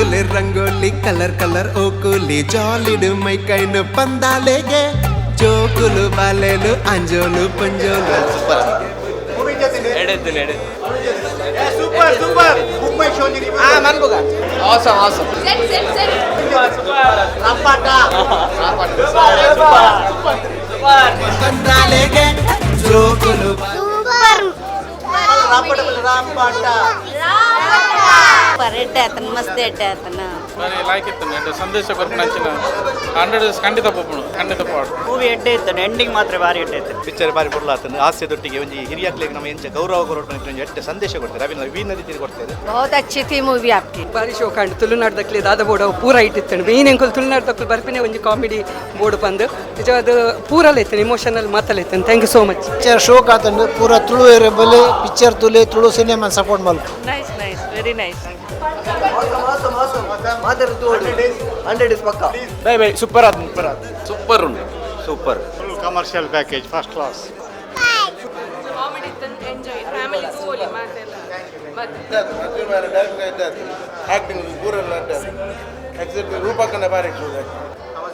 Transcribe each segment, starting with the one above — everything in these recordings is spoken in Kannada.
రంగులే రంగోలి కలర్ కలర్ ఓకులి జాలిడు మైకైను పందాలేగే జోకులు బాలేలు అంజోలు పంజోలు ಸೂಪರ್ ಸೂಪರ್ ಮುಂಬೈ ಶೋಜಿರಿ ಮನ್ಬುಗ awesome awesome ರಾಪಾಟ పందాలేగే జోకులు ಸೂಪರ್ ರಾಪಾಟ ಎಡ್ಡೆ ಆತನ ಮಸ್ತ್ ಎಡ್ಡೆ ಆತನ మరి లైక్ ఇస్తుంది ಸಂದೇಶ ಕೊರಕು ನಚ್ಚಿನ 100 ಖಂಡಿತ ಪೋಪುನು ಖಂಡಿತ ಪಾಡು ಮೂವಿ ಎಡ್ಡೆ ಇತ್ತು ಎಂಡಿಂಗ್ ಮಾತ್ರ ಭಾರಿ ಎಡ್ಡೆ ಇತ್ತು ಪಿಕ್ಚರ್ ಭಾರಿ ಕೊಡ್ಲಾತನು ಹಾಸ್ಯದೊಟ್ಟಿಗೆ ಒಂಜಿ ಹಿರಿಯಾಕ್ಲಿಗೆ ನಮ್ಮ ಎಂಚ ಗೌರವ ಕೊರೊಟ್ಟು ಎಡ್ಡೆ ಸಂದೇಶ ಕೊಡ್ತಾರೆ ಅವಿನ ವಿಭಿನ್ನ ರೀತಿಯಲ್ಲಿ ಕೊಡ್ತಾರೆ बहुत अच्छी थी मूवी आपकी ಬಾರಿ ಶೋಕ ಅಂಡ್ ತುಳುನಾಡದಕ್ಲಿ ದಾದ ಬೋರ್ಡ್ ಪೂರ ಇಟ್ಟಿತ್ತು ಮೇನ್ ಎಂಕುಲ್ ತುಳುನಾಡದಕ್ಕೂ ಬರ್ಪಿನೇ ಒಂದು ಕಾಮಿಡಿ ಬೋರ್ಡ್ ಬಂದು ನಿಜವಾದ ಪೂರಲ್ಲಿ ಇತ್ತು ಇಮೋಷನಲ್ ಮಾತಲ್ಲಿ ಇತ್ತು thank you so much picture ಶೋಕ್ ಆತಂಡು ಪೂರ ತುಳು ಇರಬಲ್ಲಿ ಪಿಕ್ಚರ್ ತುಳು ಸಿನಿಮಾ ಸಪೋರ್ಟ್ ಮಲ್ಕು nice nice very nice bye bye super ಆದ್ ಸೂಪರ್ ಉಂಟು super commercial package first class comedy enjoy family ಹೋಲಿ ಮಾತೆಲ್ಲ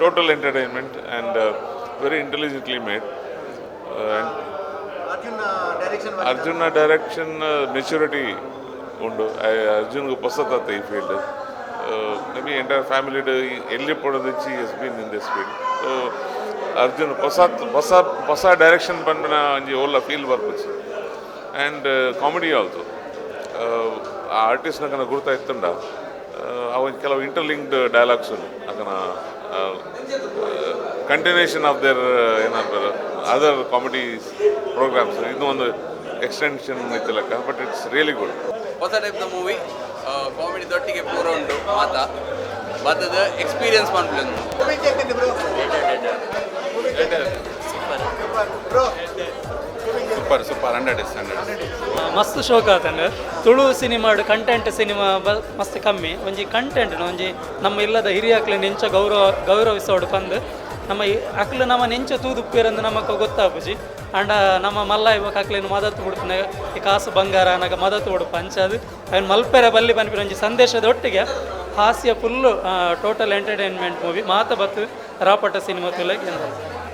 total entertainment and very intelligently made Arjuna direction maturity ಉಂಡು ಅರ್ಜುನ್ಗೆ ಹೊಸತಾತ ಈ field may be entire family ಎಲ್ಲಿ ಪಡೋದಿಚ್ಚಿ has been in this field so Arjun ಹೊಸ ಡೈರೆಕ್ಷನ್ ಬಂದ ಒಂಜಿ ಒಳ್ಳೆ ಫೀಲ್ ಬರ್ಪುಜಿ ಆ್ಯಂಡ್ ಕಾಮಿಡಿ ಆಲ್ಸೋ ಆ ಆರ್ಟಿಸ್ಟ್ನ ಕನ ಗುರ್ತಾಯ್ತುಂಡ ಅವನ್ ಕೆಲವು ಇಂಟರ್ಲಿಂಕ್ಡ್ ಡೈಲಾಗ್ಸ್ ಉಂಡು ಅದನ್ನ ಕಂಟಿನ್ಯೂಷನ್ ಆಫ್ ದೇರ್ ಏನಂತಾರೆ ಅದರ್ ಕಾಮಿಡಿ ಪ್ರೋಗ್ರಾಮ್ಸ್ ಇದು ಒಂದು ಎಕ್ಸ್ಟೆನ್ಷನ್ ಇತ್ತು ಲೆಕ್ಕ ಬಟ್ ಇಟ್ಸ್ ರಿಯಲಿ ಗುಡ್ ಹೊಸ ಟೈಪ್ದ ಮೂವಿ ಕಾಮಿಡಿ ದೊಟ್ಟಿಗೆ ಪೂರ ಉಂಟು ಮಾತದ ಎಕ್ಸ್ಪೀರಿಯನ್ಸ್ ಮಾಡ್ಬಿಟ್ಟು ಸೂಪರ್ ಸೂಪರ್ 100 ಮಸ್ತ್ ಶೋಕ ಆತಂಡ ತುಳು ಸಿನಿಮಾಡು ಕಂಟೆಂಟ್ ಸಿನಿಮಾ ಮಸ್ತ್ ಕಮ್ಮಿ ಒಂಜಿ ಕಂಟೆಂಟ್ ಒಂಜಿ ನಮ್ಮ ಇಲ್ಲದ ಹಿರಿಯಾಕ್ಲೆ ನೆಂಚ ಗೌರವಿಸೋಡು ಬಂದು ನಮ್ಮ ಅಕ್ಲು ನಮ್ಮ ನೆಂಚ ತೂದುಪ್ಪೇರಂದು ನಮಕ್ ಗೊತ್ತಾಪುಜಿ ಅಂಡ ನಮ್ಮ ಮಲ್ಲ ಇವಾಗ ಅಕ್ಲೇನು ಮದತ್ತು ಬಿಡ್ತಾನೆ ಈ ಕಾಸು ಬಂಗಾರ ನನಗೆ ಮದತ್ತು ಉಡುಪ ಅಂಚದು ಅವನು ಮಲ್ಪೆರ ಬಲ್ಲಿ ಬಂದ್ಬಿಟ್ಟು ಒಂಜಿ ಸಂದೇಶದೊಟ್ಟಿಗೆ ಹಾಸ್ಯ ಫುಲ್ಲು ಟೋಟಲ್ ಎಂಟರ್ಟೈನ್ಮೆಂಟ್ ಮೂವಿ ಮಾತ ಬತ್ತು ರಾಪಟ ಸಿನಿಮಾ ತುಲಗೆ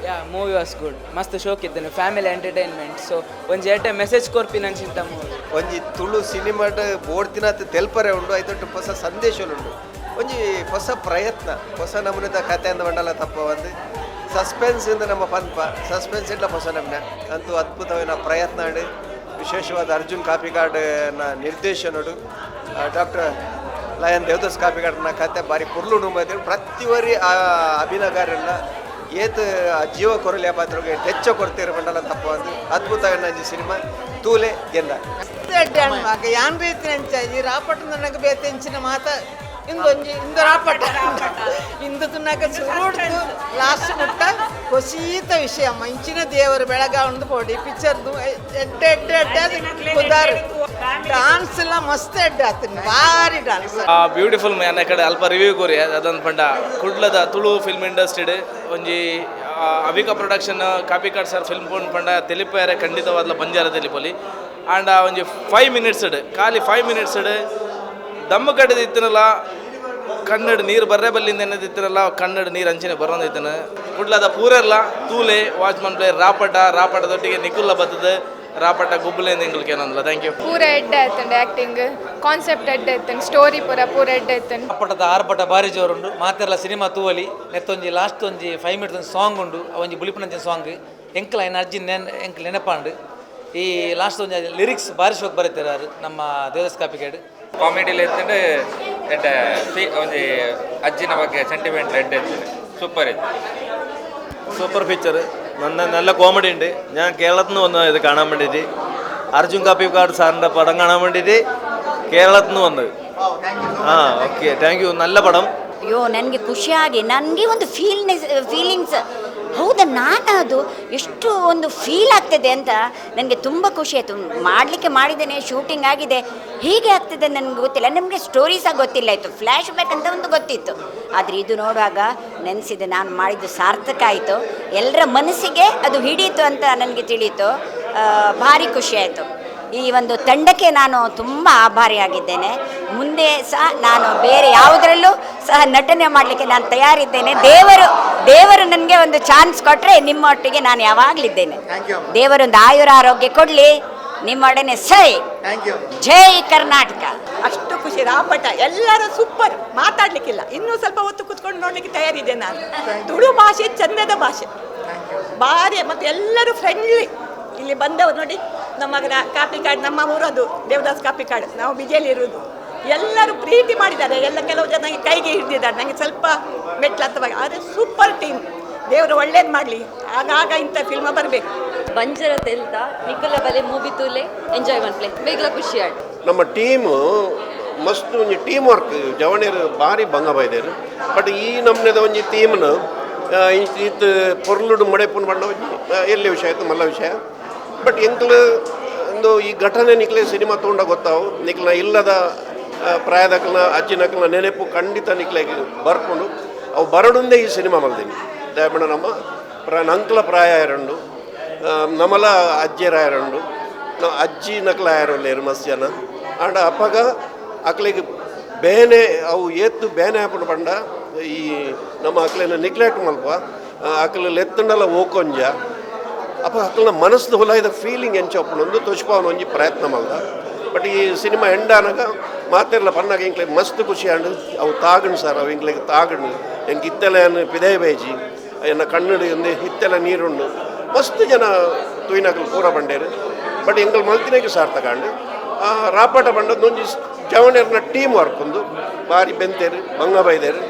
ಯಾ ಮೂವಿ ವಾಸ್ ಗುಡ್ ಮಸ್ತ್ ಶೋಕ್ ಇದ್ದೇನೆ ಫ್ಯಾಮಿಲಿ ಎಂಟರ್ಟೈನ್ಮೆಂಟ್ ಸೊ ಒಂಜಿ ಎಡ್ಡೆ ಮೆಸೇಜ್ ಕೊರ್ಪಿನಂಚಿಂತ ಮೂವಿ ಒಂಜಿ ತುಳು ಸಿನಿಮಾಡ್ ಬೋಡ್ತಿನತ್ ತೆಲ್ಪರೆ ಉಂಡು ಐದೊಟ್ಟು ಹೊಸ ಸಂದೇಶలుండు ಒಂಜಿ ಹೊಸ ಪ್ರಯತ್ನ ಹೊಸ ನಮೂನೆದ ಕಥೆ ಅಂದ ಮಂಡಲ ತಪ್ಪ ಒಂದು ಸಸ್ಪೆನ್ಸ್ ಇಂದ ನಮ್ಮ ಪಂಪ ಸಸ್ಪೆನ್ಸ್ ಇಲ್ಲ ಹೊಸ ನಮೂನೆ ಅಂತೂ ಅದ್ಭುತವಾದ ಪ್ರಯತ್ನ ಆಡಿ ವಿಶೇಷವಾದ ಅರ್ಜುನ್ ಕಾಪಿಕಾಡ್ನ ನಿರ್ದೇಶನಡು ಡಾಕ್ಟರ್ ಲಯನ್ ದೇವದಾಸ್ ಕಾಪಿಕಾಡ್ನ ಕಥೆ ಬಾರಿ ಪುರ್ಲುಡು ಮತ್ತೆ ಪ್ರತಿವರಿ ಅಭಿನಯಗಾರನ್ನ ಏತ್ ಜೀವ ಕೊರಲಿಯ ಪಾತ್ರಗೆ ಹೆಚ್ಚ ಕೊಡ್ತೀರ ಮಂಡಲ ತಪ್ಪ ಒಂದು ಅದ್ಭುತವಾದ ಸಿನಿಮಾ ತೂಲೆ ಗೆಲ್ಲ ಯಾನ್ ರೀತಿ ಈ ರಾಪಟ ನನಗೆ ಬೇತೆಂಚಿನ ಮಾತ ಇಂದೊಂಜಿ ಇಂದು ರಾಪಟ ಇಂದು ತುನ್ನಕ ಸುರುಡ್ದು ಲಾಸ್ಟ್ ಮುಟ್ಟ ಹೊಸೀತ ವಿಷಯ ಮಂಚಿನ ದೇವರು ಬೆಳಗ ಒಂದು ಪೋಡಿ ಪಿಕ್ಚರ್ದು ಎಡ್ಡೆ ಎಡ್ಡೆ ಎಡ್ಡೆ ಕುದಾರು ಡಾನ್ಸ್ ಎಲ್ಲ ಮಸ್ತ್ ಎಡ್ಡೆ ಆತೀನಿ ಭಾರಿ ಡಾನ್ಸ್ ಬ್ಯೂಟಿಫುಲ್ ಮ್ಯಾನ್ ಕಡೆ ಅಲ್ಪ ರಿವ್ಯೂ ಕೋರಿ ಅದೊಂದು ಪಂಡ ಕುಡ್ಲದ ತುಳು ಫಿಲ್ಮ್ ಇಂಡಸ್ಟ್ರಿಡ್ ಒಂಜಿ ಅವಿಕ ಪ್ರೊಡಕ್ಷನ್ ಕಾಪಿಕಾಡ್ ಸರ್ ಫಿಲ್ಮ್ ಪಂಡ ತೆಲಿಪಾರೆ ಖಂಡಿತವಾದ ಬಂಜಾರ ತೆಲಿಪಲಿ ಆ್ಯಂಡ್ ಒಂಜಿ 5 minutes ಖಾಲಿ 5 minutes ದಮ್ಮ ಕಡೆದು ಇತ್ತನಲ್ಲ ಕನ್ನಡ ನೀರು ಬರ್ರೆ ಬಲ್ಲಿಂದ ಏನದಿತ್ತನಲ್ಲ ಕನ್ನಡ ನೀರು ಅಂಚಿನ ಬರೋದೈತನ ಕುಡ್ಲದ ಪೂರೆಲ್ಲ ತೂಲೆ ವಾಚ್ಮನ್ ಪ್ಲೇ ರಾಪಟದೊಟ್ಟಿಗೆ ನಿಕುಲ್ಲ ಬರ್ತದೆ ರಾಪಟ ಗುಬ್ಬಲೆಂದು ಎಂಗ್ಲಿಕ್ಕೆ ಏನಂದಿಲ್ಲ ಥ್ಯಾಂಕ್ ಯು ಪೂರ ಎಡ್ಡೆ ಆಯ್ತಂಡು ಆ್ಯಕ್ಟಿಂಗ್ ಕಾನ್ಸೆಪ್ಟ್ ಎಡ್ಡೆ ಆಯ್ತಂಡು ಸ್ಟೋರಿ ಪೂರ ಎಡ್ಡೆ ಆಯ್ತಂಡು ರಾಪಟದ ಆರ್ಭಟ ಬಾರಿ ಜೋರುಂಡು ಮಾತೆಲ್ಲ ಸಿನಿಮಾ ತೂವಲಿ ನೆತ್ತೊಂಜಿ ಲಾಸ್ಟ್ ಒಂಜಿ 5 minutes ಒಂದು ಸಾಂಗ್ ಉಂಡು ಒಂಜಿ ಬುಲಿಪನಂಚಿನ ಸಾಂಗ್ ಎಂಕ್ಲ ಏನು ಅರ್ಜಿನ್ ಎಂಕ್ಲ ನೆನಪಾಂಡು ಈ ಲಾಸ್ಟ್ ಒಂಜಿ ಲಿರಿಕ್ಸ್ ಬಾರಿ ಶೋಕ್ ಬರೀತಾರೆ ನಮ್ಮ ದೇವದಾಸ್ ಕಾಪಿಕಾಡ್ ಕಾಮಿಡಿಲಿ ಎತ್ತಂಡು ಎಡ್ಡೆ ಒಂಜಿ ಅಜ್ಜಿನ ಬಗ್ಗೆ ಸೆಂಟಿಮೆಂಟ್ ಎಡ್ಡೆ ಎತ್ತದೆ സൂപ്പർ സൂപ്പർ പിക്ചർ നല്ല കോമഡി ഉണ്ട് ഞാൻ കേരളത്തിൽ നിന്ന് വന്നത് ഇത് കാണാൻ വേണ്ടിയിട്ട് അർജുൻ കാപ്പിക്കാട് സാറിൻ്റെ പടം കാണാൻ വേണ്ടിയിട്ട് കേരളത്തിൽ നിന്ന് വന്നത് ഓക്കെ താങ്ക് യു നല്ല പടം ಅಯ್ಯೋ ನನಗೆ ಖುಷಿಯಾಗಿ ನನಗೆ ಒಂದು ಫೀಲಿಂಗ್ಸ್ ಹೌದಾ ನಾನು ಅದು ಎಷ್ಟು ಒಂದು ಫೀಲ್ ಆಗ್ತದೆ ಅಂತ ನನಗೆ ತುಂಬ ಖುಷಿ ಆಯಿತು ಮಾಡಿದ್ದೇನೆ ಶೂಟಿಂಗ್ ಆಗಿದೆ ಹೀಗೆ ಆಗ್ತದೆ ನನಗೆ ಗೊತ್ತಿಲ್ಲ ನಮಗೆ ಸ್ಟೋರಿ ಸಹ ಗೊತ್ತಿಲ್ಲ ಇತ್ತು ಫ್ಲ್ಯಾಶ್ ಬ್ಯಾಕ್ ಅಂತ ಒಂದು ಗೊತ್ತಿತ್ತು ಆದರೆ ಇದು ನೋಡುವಾಗ ನೆನೆಸಿದೆ ನಾನು ಮಾಡಿದ್ದು ಸಾರ್ಥಕ ಆಯಿತು ಎಲ್ಲರ ಮನಸ್ಸಿಗೆ ಅದು ಹಿಡಿಯಿತು ಅಂತ ನನಗೆ ತಿಳಿಯಿತು ಭಾರಿ ಖುಷಿ ಆಯಿತು ಈ ಒಂದು ತಂಡಕ್ಕೆ ನಾನು ತುಂಬ ಆಭಾರಿಯಾಗಿದ್ದೇನೆ ಮುಂದೆ ಸಹ ನಾನು ಬೇರೆ ಯಾವುದರಲ್ಲೂ ಸಹ ನಟನೆ ಮಾಡಲಿಕ್ಕೆ ನಾನು ತಯಾರಿದ್ದೇನೆ. ದೇವರು ನನಗೆ ಒಂದು ಚಾನ್ಸ್ ಕೊಟ್ಟರೆ ನಿಮ್ಮೊಟ್ಟಿಗೆ ನಾನು ಯಾವಾಗಲಿದ್ದೇನೆ. ದೇವರೊಂದು ಆಯುರ ಆರೋಗ್ಯ ಕೊಡಲಿ. ನಿಮ್ಮೊಡನೆ ಸೈ. ಜೈ ಕರ್ನಾಟಕ. ಅಷ್ಟು ಖುಷಿ. ರಾಪಟ ಎಲ್ಲರೂ ಸೂಪರ್, ಮಾತಾಡ್ಲಿಕ್ಕಿಲ್ಲ. ಇನ್ನೂ ಸ್ವಲ್ಪ ಹೊತ್ತು ಕುತ್ಕೊಂಡು ನೋಡ್ಲಿಕ್ಕೆ ತಯಾರಿದೆ ನಾನು. ತುಳು ಭಾಷೆ ಚಂದದ ಭಾಷೆ, ಭಾರಿ. ಮತ್ತು ಎಲ್ಲರೂ ಫ್ರೆಂಡ್ಲಿ. ಇಲ್ಲಿ ಬಂದವರು ನೋಡಿ, ನಮ್ಮ ಕಾಪಿ ಕಾರ್ಡ್, ನಮ್ಮ ಊರದು ದೇವದಾಸ್ ಕಾಪಿ ಕಾರ್ಡ್, ನಾವು ಬಿಜೆಯಲ್ಲಿ ಇರುವುದು. ಎಲ್ಲರೂ ಪ್ರೀತಿ ಮಾಡಿದ್ದಾರೆ. ಎಲ್ಲ ಕೆಲವು ಜನ ಕೈಗೆ ಹಿಡಿದಿದ್ದಾರೆ. ನನಗೆ ಸ್ವಲ್ಪ ಮೆಟ್ಲತ್ತವಾಗ, ಆದರೆ ಸೂಪರ್ ಟೀಮ್. ದೇವರು ಒಳ್ಳೇದು ಮಾಡಲಿ. ಆಗಾಗ ಇಂಥ ಫಿಲ್ಮ್ ಬರಬೇಕು. ಬಂಜರ ತೆಲ್ದ ನಿಕಲ ಬಲೆ ಮೂವಿ ತೂಲೆ ಎಂಜಾಯ್ ಮನ್ಪ್ಲೆ ಬೇಗಲ ಖುಷಿ ಆಡ್. ನಮ್ಮ ಟೀಮು ಮಸ್ತ್ ಒಂಜಿ ಟೀಮ್ ವರ್ಕ್ ಜವಣಿಯರು ಭಾರಿ ಭಂಗ ಬೈದೇರು. ಬಟ್ ಈ ನಮ್ಮನೆದ ಒಂಜಿ ಟೀಮ್ನು ಈತ್ ಪೊರ್ಲುಡು ಮಡೆಪುನ್ ಬಣ್ಣ ಒಂಜಿ ಎಲ್ಲಿ ವಿಷಯ ಆಯಿತು ಮಲ್ಲ ವಿಷಯ. ಬಟ್ ಎಂಕ್ಲು ಒಂದು ಈ ಘಟನೆ ನಿಕ್ಲೆ ಸಿನಿಮಾ ತೊಗೊಂಡ ಗೊತ್ತಾವು. ನಿಕ್ಲ ಇಲ್ಲದ ಪ್ರಾಯದಕ್ಲ ಅಜ್ಜಿನಕ್ಲ ನೆನಪು ಖಂಡಿತ ನಿಕ್ಲೆಗೆ ಬರ್ಕೊಂಡು ಅವು ಬರಡುಂದೇ ಈ ಸಿನಿಮಾ ಮಲ್ದೀನಿ. ದಯಮಾಡ ನಮ್ಮ ನಂಕ್ಲ ಪ್ರಾಯ ಇರಂಡು, ನಮ್ಮಲ ಅಜ್ಜಿರಾಯರಂಡು, ಅಜ್ಜಿ ನಕ್ಲ ಆಯರಲ್ಲೇರು ಮಸ್ತ್ ಜನ. ಆಂಡ ಅಪ್ಪಗ ಅಕ್ಲಿಗೆ ಬೇನೆ ಅವು ಏತ್ತು ಬೇನೆ ಹಾಕೊಂಡು ಬಂಡ ಈ ನಮ್ಮ ಅಕ್ಲೇನ ನಿಗ್ಲೆಕ್ಟ್ ಮಲ್ಪ ಅಕ್ಲ ಎತ್ತಂಡಲ್ಲ ಓಕೊಂಜ ಅಪ್ಪ ಅಕ್ಲನ ಮನಸ್ಸು ಹೊಲಾಯ್ದ ಫೀಲಿಂಗ್ ಎಂಚಪ್ಪನೊಂದು ತೋಚ್ಪಾವನ ಒಂಜಿ ಪ್ರಯತ್ನ ಮಲ್ದ. ಬಟ್ ಈ ಸಿನಿಮಾ ಎಂಡ್ ಆನಾಗ ಮಾತೆಲ್ಲ ಪನ್ನಾಗ ಇಂಕ್ಲೆ ಮಸ್ತ್ ಖುಷಿ ಆಂಡು ಅವು ತಾಗಣ್ ಸರ್ ಅವು ಇಂಕ್ಲೆಗೆ ತಾಗಣ್ ಎಂಗೆ ಇತ್ತೆಲೆಯನ್ನು ಪಿದೇ ಬೇಜಿ ಎನ್ನ ಕಣ್ಣು ಹಿತ್ತೆಲ್ಲ ನೀರುಂಡು ಮಸ್ತ್ ಜನ ತುಯ್ನಾಗಲು ಪೂರ ಬಂಡೇರು. ಬಟ್ ಎಂಕಲ್ ಮಲ್ತಿನಾಗೆ ಸಾರ್ಥಕಾಂಡು ರಾಪಾಟ ಬಂಡದ್ದು ಒಂಜಿ ಜವಣರ್ನ ಟೀಮ್ ವರ್ಕ್ ಒಂದು ಭಾರಿ ಬೆಂತೇರು ಭಂಗ ಬೈದೇರು.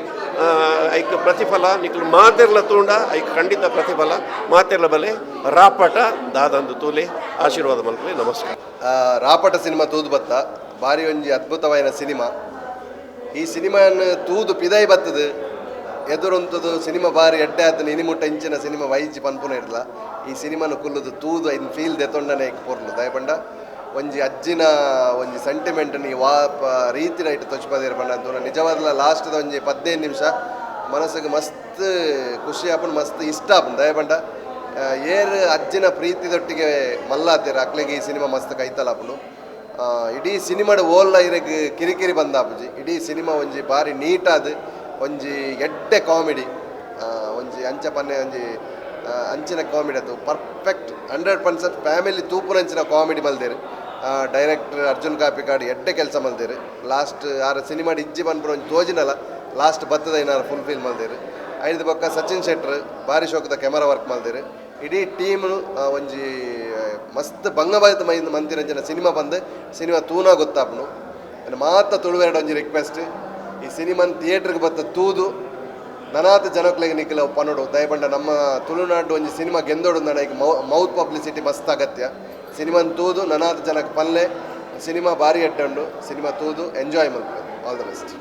ಐಕ್ ಪ್ರತಿಫಲ ನಿಕ್ಲು ಮಾತೆರ್ಲ ತೂಂಡ ಐಕ್ ಖಂಡಿತ ಪ್ರತಿಫಲ ಮಾತೆರ್ಲ ಬಲೆ ರಾಪಾಟ ದಾದಂದು ತೂಲೆ ಆಶೀರ್ವಾದ ಮಲ್ಪಲೆ. ನಮಸ್ಕಾರ. ರಾಪಟ ಸಿನಿಮಾ ತೂದು ಬತ್ತ ಭಾರಿ ಒಂಜಿ ಅದ್ಭುತವಾದ ಸಿನಿಮಾ. ಈ ಸಿನಿಮಾನ ತೂದು ಪಿದೈ ಬತ್ತದು ಎದುರೊಂತದು ಸಿನಿಮಾ ಭಾರಿ ಎಡ್ಡೆ ಆತನ ಇನಿಮುಟ್ಟ ಇಂಚಿನ ಸಿನಿಮಾ ವೈಜಿ ಪನ್ಪುನ ಇರಲ್ಲ. ಈ ಸಿನಿಮಾನ ಕುಲ್ಲುದು ತೂದು ಐನ್ ಫೀಲ್ ದೆತೊಂಡನೆ ಪೋರ್ಲು ದಯಪಂಡ ಒಂಜಿ ಅಜ್ಜಿನ ಒಂಜಿ ಸೆಂಟಿಮೆಂಟ್ ನೀ ರೀತಿನ ಇಟ್ಟು ತೊಚ್ಪದೇರು ಬಣ್ಣ ಅಂತ ನಿಜವಾದ ಲಾಸ್ಟ್ದ ಒಂಜಿ 15 ನಿಮಿಷ ಮನಸ್ಸಿಗೆ ಮಸ್ತ್ ಖುಷಿ ಆಪನ್ ಮಸ್ತ್ ಇಷ್ಟ ಆಪನ್ ದಯಪಂಡ ಏರು ಅಜ್ಜಿನ ಪ್ರೀತಿದೊಟ್ಟಿಗೆ ಮಲ್ಲಾತೀರ ಅಕ್ಲೆಗೆ ಈ ಸಿನಿಮಾ ಮಸ್ತ್ ಕೈತಲಾಪನು. ಇಡೀ ಸಿನಿಮಾದ ಓಲ್ಲ ಇರಗೆ ಕಿರಿಕಿರಿ ಬಂದಾಪುಜಿ. ಇಡೀ ಸಿನಿಮಾ ಒಂಜಿ ಭಾರಿ ನೀಟಾದ ಒಂಜಿ ಎಡ್ಡೆ ಕಾಮಿಡಿ ಒಂಜಿ ಅಂಚ ಪನ್ನೆ ಒಂಜಿ ಅಂಚಿನ ಕಾಮಿಡಿ ಅದು ಪರ್ಫೆಕ್ಟ್ 100% ಫ್ಯಾಮಿಲಿ ತೂಪುನಂಚಿನ ಕಾಮಿಡಿ ಮಲ್ದೇರು. ಡೈರೆಕ್ಟರ್ ಅರ್ಜುನ್ ಕಾಪಿಕಾಡ್ ಎಡ್ಡೆ ಕೆಲಸ ಮಲ್ದೇರು. ಲಾಸ್ಟ್ ಆರ ಸಿನಿಮಾಡ್ ಇಜ್ಜಿ ಬಂದ್ಬಿಡು ಒಂಜಿ ತೋಜಿನಲ್ಲ ಲಾಸ್ಟ್ ಬತ್ತದ ಏನಾರು ಫುಲ್ಫಿಲ್ ಮಲ್ದೇರು. ಐದು ಪಕ್ಕ ಸಚಿನ್ ಶೆಟ್ರ್ ಭಾರಿ ಶೋಕದ ಕ್ಯಾಮರಾ ವರ್ಕ್ ಮಲ್ದೇರು. ಇಡೀ ಟೀಮ್ನು ಒಂಜಿ ಮಸ್ತ್ ಭಂಗವಾದ ಮಂತಿರಂಜನ ಸಿನಿಮಾ ಬಂದು ಸಿನಿಮಾ ತೂನಾ ಗೊತ್ತಾಪನು. ಮಾತ ತುಳುವೆರಡು ಒಂಜಿ ರಿಕ್ವೆಸ್ಟ್, ಈ ಸಿನಿಮಾನ ಥಿಯೇಟ್ರಿಗೆ ಬತ್ತ ತೂದು ನನಾತ ಜನಕ್ಲೆಗೆ ನಿಖಿಲ ಪನ್ನೋಡು ದಯಪಂಡ ನಮ್ಮ ತುಳುನಾಡು ಒಂಜಿ ಸಿನಿಮಾ ಗೆಂದೋಡು ನನಗೆ ಮೌತ್ ಪಬ್ಲಿಸಿಟಿ ಮಸ್ತ್ ಅಗತ್ಯ. ಸಿನಿಮಾನ ತೂದು ನನಾತ ಜನಕ್ಕೆ ಪಲ್ಲೆ ಸಿನಿಮಾ ಭಾರಿ ಎಡ್ಡಂಡು ಸಿನಿಮಾ ತೂದು ಎಂಜಾಯ್ ಮಾಡ್ತಾರೆ. All the best.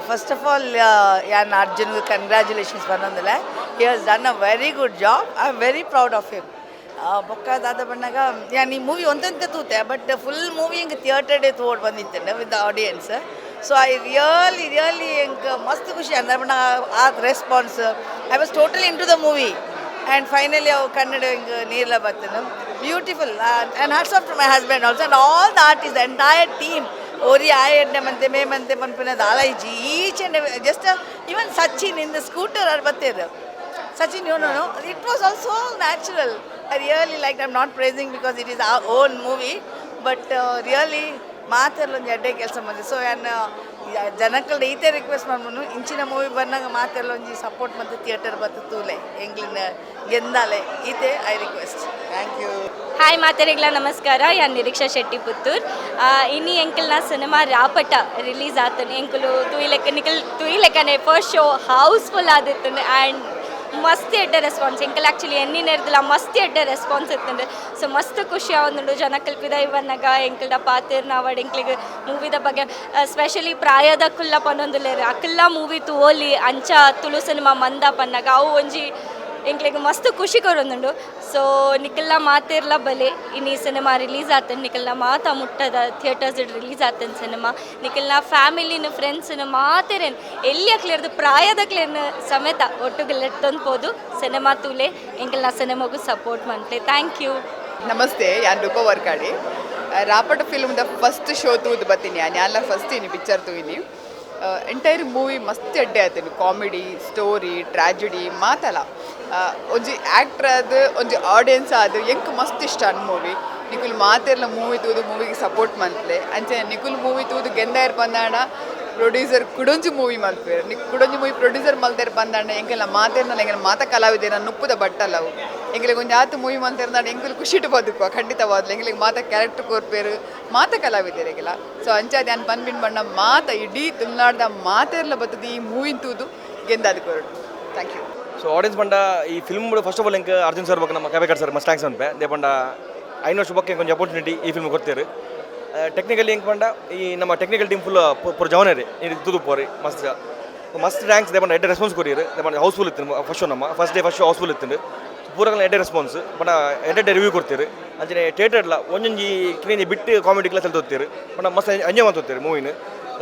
First of all ಯಾನ್ ಅರ್ಜುನ್ಗೆ ಕಂಗ್ರ್ಯಾಚುಲೇಷನ್ಸ್ ಬಂದಂದಿಲ್ಲ. He has done a very good job. I am very proud of him. ಬೊಕ್ಕದಾದ ಬಣ್ಣಗ ಯಾನ್ ಈ ಮೂವಿ ಒಂದಂತೆ ತೂತೆ ಬಟ್ ಫುಲ್ ಮೂವಿ ಹಿಂಗೆ ಥಿಯೇಟರ್ ಡೇ ತೋಡ್ ಬಂದಿತ್ತೇನೆ with the audience. So I really ಹೆಂಗೆ ಮಸ್ತ್ ಖುಷಿ ಅಂದ್ರೆ ಬಣ್ಣ ಆ response. I was totally into the movie and finally ಅವು ಕನ್ನಡ ಹಿಂಗೆ ನೀರೆಲ್ಲ ಬರ್ತೇನೆ beautiful. And hats off to my husband also and all the artist the entire team. ಓರಿ ಆಯಡ್ನೆ ಮಂತೆ ಮೇ ಮಂತೆ ಪನ್ಪಿನದ ಆಲೈಜಿ each and just even Sachin in the scooter ಅವ್ರು ಬರ್ತಿದ್ರು. Sachin, no. It was also natural. I really liked. I'm not praising because it is our own movie, but really, ಮಾತೆಲ್ಲ ಒಂದು ಎಡ್ಡೆ ಕೆಲಸ ಮಾಡಿದೆ. ಸೊ ಏನು ಜನಕ್ಕಳ ಈತೆ ರಿಕ್ವೆಸ್ಟ್ ಮಾಡ್ಬೋದು ಇಂಚಿನ ಮೂವಿ ಬಂದಾಗ ಮಾತೆಲ್ಲ ಒಂದು ಸಪೋರ್ಟ್ ಮತ್ತು ಥಿಯೇಟರ್ ಬತ್ತು ತೂಲೆ ಎಂಗ್ಲಿನ ಗೆಂದಾಲೆ ಈತೆ I request. Thank you. Hi ಮಾತೆರೆಗ್ಲ ನಮಸ್ಕಾರ. ಯಾನ್ ನಿರೀಕ್ಷಾ ಶೆಟ್ಟಿ ಪುತ್ತೂರ್. ಇನ್ನು ಎಂಕಲ್ನ ಸಿನಿಮಾ ರಾಪಟ ರಿಲೀಸ್ ಆತನೆ ಎಂಕಲು ತುಯಿಲೆಕ್ಕನೆ ಫಸ್ಟ್ ಶೋ ಹೌಸ್ಫುಲ್ ಆದಿತ್ತು ಆ್ಯಂಡ್ ಮಸ್ತ್ ಎಡ್ಡೆ ರೆಸ್ಪಾನ್ಸ್ ಎಂಕಲ್ ಆ್ಯಕ್ಚುಲಿ ಎನ್ನಿನೇರ್ದಿಲ್ಲ ಮಸ್ತ್ ಎಡ್ಡೆ ರೆಸ್ಪಾನ್ಸ್ ಇತ್ತಂದ್ರೆ ಸೊ ಮಸ್ತ್ ಖುಷಿ ಆವಂದುಂಡು ಜನಕ್ಕಲ್ ಪಿದ ಇವನ್ನಾಗ ಎಂಕಲ್ದ ಪಾತಿರ್ ನಾವಡ್ ಎಂಕ್ಲಿಗೆ ಮೂವಿದ ಬಗ್ಗೆ ಸ್ಪೆಷಲಿ ಪ್ರಾಯದ ಕುಲ್ಲ ಪನ್ನೊಂದುಲ್ಲೇರು ಅಕಲ್ಲ ಮೂವಿ ತೂವೋಲಿ ಅಂಚ ತುಳು ಸಿನಿಮಾ ಮಂದ ಪನ್ನಾಗ ಅವು ಒಂಜಿ ಎಂಕ್ಲಿಗೆ ಮಸ್ತ್ ಖುಷಿ ಕೊರೊಂದುಂಡು. ಸೊ ನಿಕಲ್ನ ಮಾತಿರ್ಲ ಬಲೆ ಇನ್ನು ಈ ಸಿನಿಮಾ ರಿಲೀಸ್ ಆತನ್ ನಿಕಲ್ನ ಮಾತ ಮುಟ್ಟದ ಥಿಯೇಟರ್ಸ್ ರಿಲೀಸ್ ಆತನ್ ಸಿನಿಮಾ ನಿಕಲ್ನ ಫ್ಯಾಮಿಲಿನ ಫ್ರೆಂಡ್ಸ್ನ ಮಾತೇರೇನು ಎಲ್ಲಿ ಹಾಕ್ಲಿರ್ದು ಪ್ರಾಯದಕ್ಲೇನು ಸಮೇತ ಒಟ್ಟುಗೆಲ್ಲೆಟ್ಟೊಂದ್ಬೋದು ಸಿನಿಮಾ ತೂಲೆ ಎಂಕಲ್ನ ಸಿನಿಮಾಗೂ ಸಪೋರ್ಟ್ ಮಾಡ್ತೆ. Thank you. ನಮಸ್ತೆ, ಯಾನ್ ರೂಪ ವರ್ಕಾಡಿ. ರಾಪಟ ಫಿಲ್ಮ್ದ ಫಸ್ಟ್ ಶೋ ತೂದು ಬತ್ತೀನಿ ಯಾನೆಲ್ಲ ಫಸ್ಟ್ ಇನಿ ಪಿಕ್ಚರ್ ತೂಯಿನಿ ಎಂಟೈರ್ ಮೂವಿ ಮಸ್ತ್ ಎಡ್ಡೆ ಆತೇನು ಕಾಮಿಡಿ ಸ್ಟೋರಿ ಟ್ರಾಜಿಡಿ ಮಾತಲ್ಲ ಒಂಜಿ ಆ್ಯಕ್ಟ್ರ್ ಅದು ಒಂಜಿ ಆಡಿಯನ್ಸ್ ಅದು ಎಂಕ್ ಮಸ್ತ್ ಇಷ್ಟ ಅನ್ ಮೂವಿ ನಿಕುಲ್ ಮಾತೆರ್ಲ ಮೂವಿ ತೂದು ಮೂವಿಗೆ ಸಪೋರ್ಟ್ ಮಲ್ಪಲೆ ಅಂಚೆ ನಿಕುಲ್ ಮೂವಿ ತೂದು ಗೆಂದಾಯರ್ ಬಂದಾಣ ಪ್ರೊಡ್ಯೂಸರ್ ಕುಡೊಂಜಿ ಮೂವಿ ಮಲ್ಪೇರು ಕುಡೊಂಜಿ ಮೂವಿ ಪ್ರೊಡ್ಯೂಸರ್ ಮಲ್ತೇರು ಬಂದಾಂಡ ಎಂಕೆಲ್ಲ ಮಾತೇರ್ನಲ್ಲ ಎಂಗೆಲ್ಲ ಮಾತ ಕಲಾವಿದೇನ ನುಪ್ಪುದ ಬಟ್ಟಲ್ಲವು ಎಂಗೆಲಿಗೆ ಒಂದು ಆತು ಮೂವಿ ಮಂತೇರ್ನಾಡು ಎಂಕುಲು ಖುಷಿಟ್ಟು ಬದುಕುವ ಖಂಡಿತವಾದ್ಲು ಎಂಗೆಲಿಗೆ ಮಾತ ಕ್ಯಾರೆಕ್ಟರ್ ಕೋರ್ಪೇರು ಮಾತ ಕಲಾವಿದೇರಿಗೆಲ್ಲ ಸೊ ಅಂಚಾದ ಯಾನ್ ಪನ್ಪಿನ್ ಬಣ್ಣ ಮಾತ ಇಡೀ ತುಳುನಾಡ್ದ ಮಾತೇರ್ಲ ಬತ್ತದ ಈ ಮೂವಿ ತೂದು ಗೆಂದಾದ ಕೊರಡು ಥ್ಯಾಂಕ್ ಯು ಸೊ ಆಡಿಯನ್ಸ್ ಬಂಡ ಈ ಫಿಲ್ಮ್ ಫಸ್ಟ್ ಆಫ್ ಆಲ್ ಎಂಕ್ ಅರ್ಜುನ್ ಸರ್ ಬಗ್ಗೆ ನಮ್ಮ ಕಾಬೇಕರ್ ಸರ್ ಮಸ್ಟ್ ಥ್ಯಾಂಕ್ಸ್ ಅನ್ಪೆ ದೇ ಬಂಡ 5 ವರ್ಷ ಬಗ್ಗೆ ಕೊಂಚ ಅಪರ್ಚುನಿಟಿ ಈ ಫಿಲ್ಮ್ ಕೊಡ್ತೇರು ಟೆಕ್ನಿಕಲಿ ಹೆಂಗೆ ಬಂಡ ಈ ನಮ್ಮ ಟೆಕ್ನಿಕಲ್ ಟೀಮ್ ಫುಲ್ ಪೂರ ಜವನೇ ರೀ ಇದು ತುದು ಪೋರಿ ಮಸ್ತ್ ಥ್ಯಾಂಕ್ಸ್ ದೇ ಬಂಡ ಎಡ್ಡೆ ರೆಸ್ಪಾನ್ಸ್ ಕೊರಿಯರು ದೇ ಬಂಡ ಹೌಸ್ಫುಲ್ ಇತ್ತು ಫಸ್ಟ್ ಶೋ ನಮ್ಮ first day first show housefull ಇತ್ತು ಪೂರಗಳ ಎಡ್ಡೆ ರೆಸ್ಪಾನ್ಸ್ ಬಟ್ ಎಡ್ಡೆ ರಿವ್ಯೂ ಕೊಡ್ತೀರಿ ಅಂಚನೆ ಥಿಯೇಟರ್ಲ ಒಂದೊಂಜಿ ಕಿನಿ ಬಿಟ್ಟು ಕಾಮಿಡಿ ಕ್ಲಾಸ್ ಅಲ್ಲಿ ತೋತೀರಿ ಬಟ್ ಮಸ್ತ್ ಎಂಜಾಯ್ ಮಾಡ್ತೋತೀರಿ ಮೂವಿನ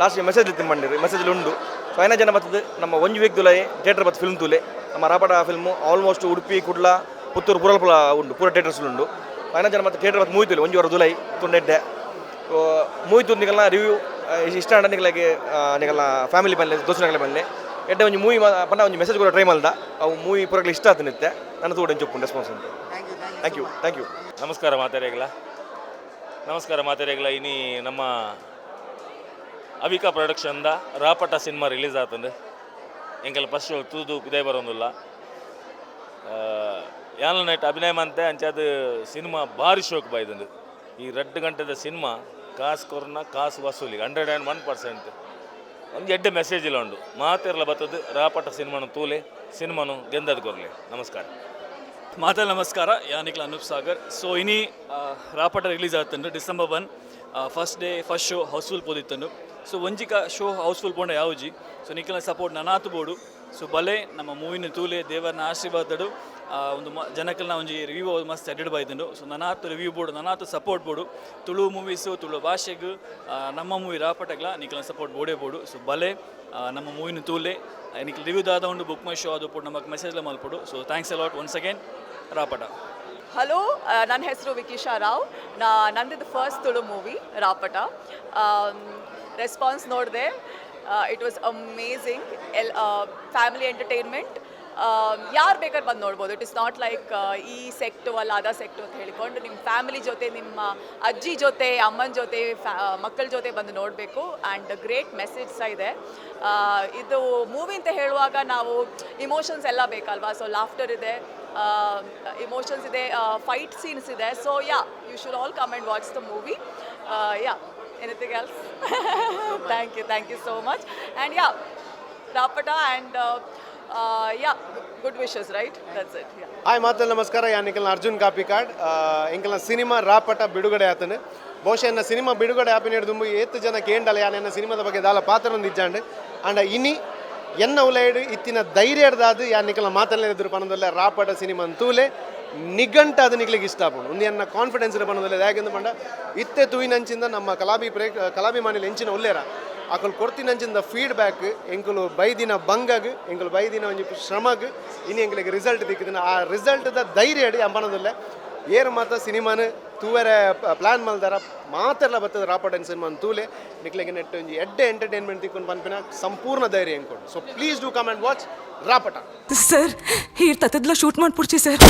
ಲಾಸ್ಟ್ ಮೆಸೇಜ್ ಇತ್ತು ಮಾಡಿರಿ ಮೆಸೇಜ್ ಉಂಡು ಸೊ ಐನ ಜನ ಬರ್ತದೆ ನಮ್ಮ ಒಂಜು ವೀಕ್ ತುಲೆ ಥಿಯೇಟರ್ ಬತ್ತು ಫಿಲ್ಮ್ ತೂಲೆ ನಮ್ಮ ರಾಪಟ ಫಿಲ್ಮು ಆಲ್ಮೋಸ್ಟ್ ಉಡುಪಿ ಕುಡ್ಲ ಪುತ್ತೂರು ಪೂರಲ್ಪುಲ ಉಂಡು ಪೂರ ಥಿಯೇಟರ್ಸ್ ಉಂಡು ಐನ ಜನ ಮತ್ತೆ ಥಿಯೇಟರ್ ಬತ್ತು ಮೂವಿ ತೂಲೆ ಒಂಜು ವಾರ ಜುಲೈ ತುಂಡೆಡ್ಡೆ ಮೂವಿ ತೂದು ನಿಗಲ್ನ ರಿವ್ಯೂ ಇಷ್ಟ ಅಂಡ ನಿಗಲಾಗೆ ನಿಗಲ್ನ ಫ್ಯಾಮಿಲಿ ಬಂದೆ ದೋಸ್ತಗಳ ಬಂದೆ ಎಡ್ಡೆ ಒಂದು ಮೂವಿ ಪಂಡ ಒಂದು ಮೆಸೇಜ್ ಕೂಡ ಟ್ರೈ ಮಲ್ದ ಅವು ಮೂವಿ ಪೂರಗಳು ಇಷ್ಟ ಆತ ನಿತ್ತೆ ನನ್ನ ತೋಡೆ ಚೊಪ್ಪು ರೆಸ್ಪಾನ್ಸ್ ಅಂತ ಥ್ಯಾಂಕ್ ಯು ನಮಸ್ಕಾರ ಮಾತೆರೆಗಳ ಇನಿ ನಮ್ಮ ಅವಿಕಾ ಪ್ರೊಡಕ್ಷನ್ದ ರಾಪಟ ಸಿನಿಮಾ ರಿಲೀಸ್ ಆತಂದು ಎಂಕಲ್ ಫಸ್ಟ್ ಶೋ ತೂದು ಇದೇ ಬರೋದಿಲ್ಲ ಯಾನ ನೈಟ್ ಅಭಿನಯ ಮಂತೆ ಅಂಚಾದ ಸಿನಿಮಾ ಭಾರಿ ಶೋಕ್ ಬಾಯ್ದಂದು ಈ 2 ಗಂಟೆದ ಸಿನಿಮಾ ಕಾಸು ಕೊರ್ನ ಕಾಸು ವಸೂಲಿ 101%. ಒಂದು ಎಡ್ಡೆ ಮೆಸೇಜ್ ಇಲ್ಲ ಉಂಡು ಮಾತೆರ್ಲ ಬತ್ತದು ರಾಪಟ ಸಿನಿಮಾನು ತೂಲೆ ಸಿನಿಮಾನು ಗೆಂದದ ಕೊರ್ಲೆ ನಮಸ್ಕಾರ ನಮಸ್ಕಾರ ಯಾನಿಕ್ಲ ಅನೂಪ್ ಸಾಗರ್ ಸೊ ಇನಿ ರಾಪಟ ರಿಲೀಸ್ ಆತಂಡು December 1 first day first show housefull ಪೋದಿತ್ತಂಡು ಸೊ ಒಂಜಿಕ ಶೋ ಹೌಸ್ಫುಲ್ ಪೋಂಡ ಯಾವುಜಿ ಸೊ ನಿಖಿಲ ಸಪೋರ್ಟ್ ನನಾತು ಬೋಡು ಸೊ ಬಲೆ ನಮ್ಮ ಮೂವಿನ ತೂಲೆ ದೇವರನ ಆಶೀರ್ವಾದಡು ಒಂದು ಜನಕಲ್ನ ಒಂಜಿ ರಿವ್ಯೂ ಮಸ್ತ್ ಎಡ್ಡೆ ಬಾಯ್ದಂಡು ಸೊ ನನಾತು ರಿವ್ಯೂ ಬೋಡು ನನಾತು ಸಪೋರ್ಟ್ ಬೋಡು ತುಳು ಮೂವೀಸು ತುಳು ಭಾಷೆಗೂ ನಮ್ಮ ಮೂವಿ ರಾಪಟಗ್ಲ ನಿಖಿಲ ಸಪೋರ್ಟ್ ಬೋಡೇ ಬೋಡು ಸೊ ಬಲೆ ನಮ್ಮ ಮೂವಿನ ತೂಲೆ ನಿಖಿಲ್ ರಿವ್ಯೂ ದಾದ ಉಂಡು ಬುಕ್ ಮೈ ಶೋ ಅದು ಪೋಡು ನಮಗೆ ಮೆಸೇಜ್ಲ ಮಲ್ಪಡು so thanks a lot once again Rapata. Hello, ನನ್ನ ಹೆಸರು ವಿಕಿಶಾ ರಾವ್. ನಂದಿದ್ದು first Tulu movie Rapata. Response ನೋಡಿದೆ, it was amazing. Family entertainment, ಯಾರು ಬೇಕಾದ್ರೆ ಬಂದು ನೋಡ್ಬೋದು. ಇಟ್ ಇಸ್ ನಾಟ್ ಲೈಕ್ ಈ ಸೆಕ್ಟು ಅಲ್ಲ ಅದ ಸೆಕ್ಟು ಅಂತ ಹೇಳಿಕೊಂಡು ನಿಮ್ಮ ಫ್ಯಾಮಿಲಿ ಜೊತೆ, ನಿಮ್ಮ ಅಜ್ಜಿ ಜೊತೆ, ಅಮ್ಮನ ಜೊತೆ, ಮಕ್ಕಳ ಜೊತೆ ಬಂದು ನೋಡಬೇಕು. ಆ್ಯಂಡ್ ಗ್ರೇಟ್ ಮೆಸೇಜ್ ಸಹ ಇದೆ. ಇದು ಮೂವಿ ಅಂತ ಹೇಳುವಾಗ ನಾವು ಇಮೋಷನ್ಸ್ ಎಲ್ಲ ಬೇಕಲ್ವಾ. ಸೊ ಲಾಫ್ಟರ್ ಇದೆ, ಇಮೋಷನ್ಸ್ ಇದೆ, ಫೈಟ್ ಸೀನ್ಸ್ ಇದೆ. So yeah, you should all come and watch the movie. Yeah, anything else? Thank you so much. And yeah, Rapata and good wishes, right? That's it. Yeah. Hi ಮಾತಲ್ಲ ನಮಸ್ಕಾರ. ಯಾನಿಕಲ್ನ ಅರ್ಜುನ್ ಕಾಪಿ ಕಾರ್ಡ್ ಎಂಕಲ್ನ ಸಿನಿಮಾ ರಾಪಟ ಬಿಡುಗಡೆ ಆತನು. ಬಹುಶಃ ಎನ್ನ ಸಿನಿಮಾ ಬಿಡುಗಡೆ ಆಪಿನ ದುಂಬು 8 ಜನ ಕೇಂಡಲ ಯಾನ ಎನ್ನ ಸಿನಿಮಾದ ಬಗ್ಗೆ ದಾಲ ಪಾತ್ರನೊಂದು ಇಜ್ಜಾಂಡು ಅಂಡ ಇನಿ ಎನ್ನ ಉಲೈಡು ಇತ್ತಿನ ಧೈರ್ಯದಾದು ಯಾನಿಕಲ್ನ ಮಾತಲ್ಲದಿದ್ರು ಪನದಲ್ಲ ರಾಪಟ ಸಿನಿಮಾ ಅಂತೂಲೆ ನಿಘಂಟ ಅದು ನಿಗ್ಲಿಕ್ಕೆ ಇಷ್ಟ ಆಪುಂಡು. ಒಂದು ಎನ್ನ ಕಾನ್ಫಿಡೆನ್ಸ್ ಇರೋ ಪನದಲ್ಲ ಯಾಕೆಂದು ಪಂಡ ಇತ್ತೆ ತೂಯಿನಂಚಿಂದ ನಮ್ಮ ಕಲಾಭಿಮಾನಿಲ ಎಂಚಿನ ಉಲ್ಲೇರ ಅಕಲ್ ಕೊಡ್ತಿನಂಚಿಂದ ಫೀಡ್ಬ್ಯಾಕ್ ಎಂಕುಲು ಬೈದಿನ ಬಂಗಗ್ ಎಂಕುಲು ಬೈದಿನ ಒಂಜಿ ಶ್ರಮಗ್ ಇನ್ನು ಎಂಕಲಿಗೆ ರಿಸಲ್ಟ್ ದಿಕ್ಕಿದಿನ ಆ ರಿಸಲ್ಟ್ದ ಧೈರ್ಯ ಅಡಿ ಅಂಬನದಲ್ಲ ಏರು ಮಾತ ಸಿನಿಮಾನ ತೂವರೆ ಪ್ಲಾನ್ ಮಲ್ದಾರ ಮಾತೆಲ್ಲ ಬರ್ತದೆ ರಾಪಟನ್ ಸಿನಿಮಾನ ತೂಲೆ ನಿಕ್ಲಿಗೆ ನೆಟ್ಟು ಒಂಜಿ ಎಡ್ಡೆ ಎಂಟರ್ಟೈನ್ಮೆಂಟ್ ತಿಕ್ಕೊಂಡು ಪನ್ಪಿನ ಸಂಪೂರ್ಣ ಧೈರ್ಯ ಎಂಕೊಂಡು. So please do come and watch Rapata. Sir ಈ ತತ್ತದ್ಲ ಶೂಟ್ ಮಾಡ್ಬಿಡ್ಚಿ ಸರ್.